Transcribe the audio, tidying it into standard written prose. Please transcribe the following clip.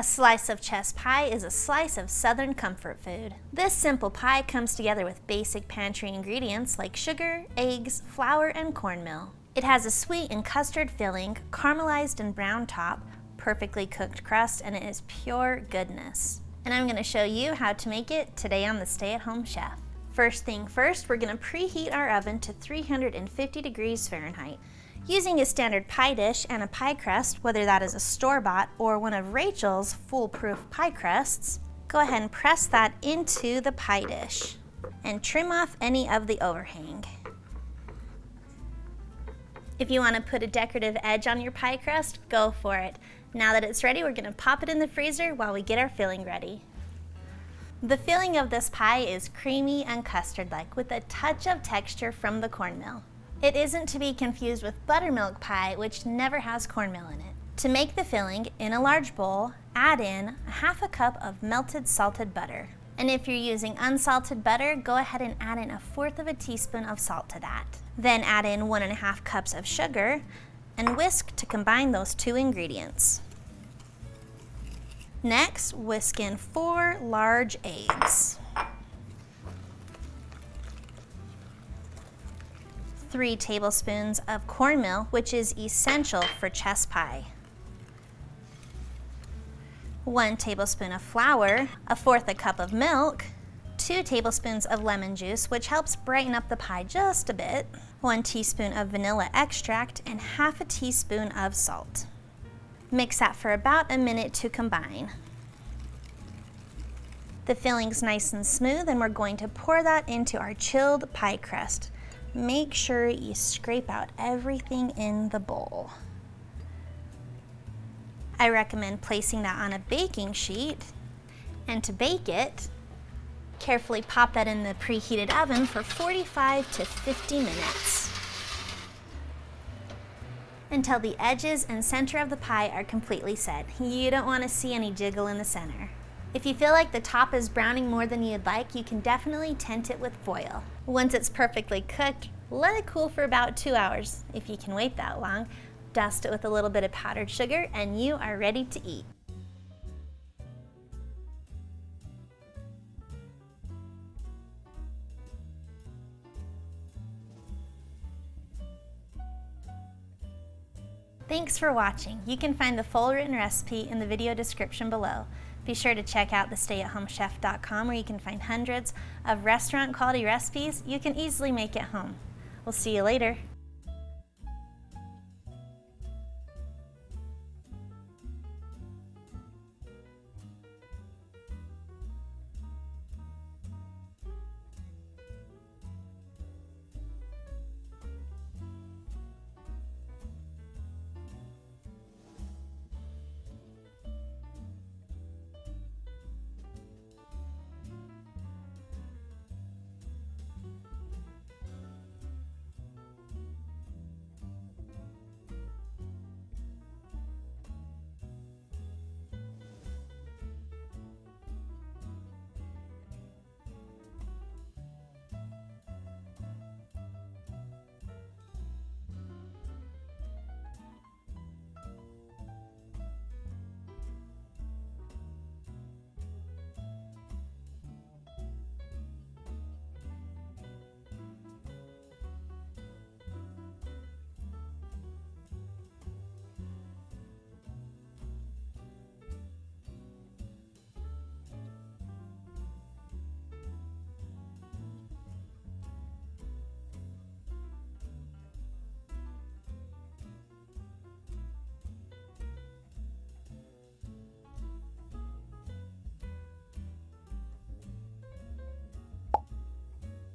A slice of chess pie is a slice of Southern comfort food. This simple pie comes together with basic pantry ingredients like sugar, eggs, flour, and cornmeal. It has a sweet and custard filling, caramelized and brown top, perfectly cooked crust, and it is pure goodness. And I'm going to show you how to make it today on the Stay-at-Home Chef. First thing first, we're going to preheat our oven to 350 degrees Fahrenheit. Using a standard pie dish and a pie crust, whether that is a store-bought or one of Rachel's foolproof pie crusts, go ahead and press that into the pie dish and trim off any of the overhang. If you want to put a decorative edge on your pie crust, go for it. Now that it's ready, we're going to pop it in the freezer while we get our filling ready. The filling of this pie is creamy and custard-like with a touch of texture from the cornmeal. It isn't to be confused with buttermilk pie, which never has cornmeal in it. To make the filling, in a large bowl, add in ½ cup of melted salted butter. And if you're using unsalted butter, go ahead and add in 1/4 teaspoon of salt to that. Then add in 1½ cups of sugar and whisk to combine those two ingredients. Next, whisk in 4 large eggs. 3 tablespoons of cornmeal, which is essential for chess pie. 1 tablespoon of flour, 1/4 cup of milk, 2 tablespoons of lemon juice, which helps brighten up the pie just a bit, 1 teaspoon of vanilla extract, and ½ teaspoon of salt. Mix that for about a minute to combine. The filling's nice and smooth, and we're going to pour that into our chilled pie crust. Make sure you scrape out everything in the bowl. I recommend placing that on a baking sheet, and to bake it, carefully pop that in the preheated oven for 45 to 50 minutes until the edges and center of the pie are completely set. You don't want to see any jiggle in the center. If you feel like the top is browning more than you'd like, you can definitely tint it with foil. Once it's perfectly cooked, let it cool for about 2 hours. If you can wait that long, dust it with a little bit of powdered sugar and you are ready to eat. Thanks for watching. You can find the full written recipe in the video description below. Be sure to check out thestayatHomeChef.com where you can find hundreds of restaurant quality recipes you can easily make at home. We'll see you later.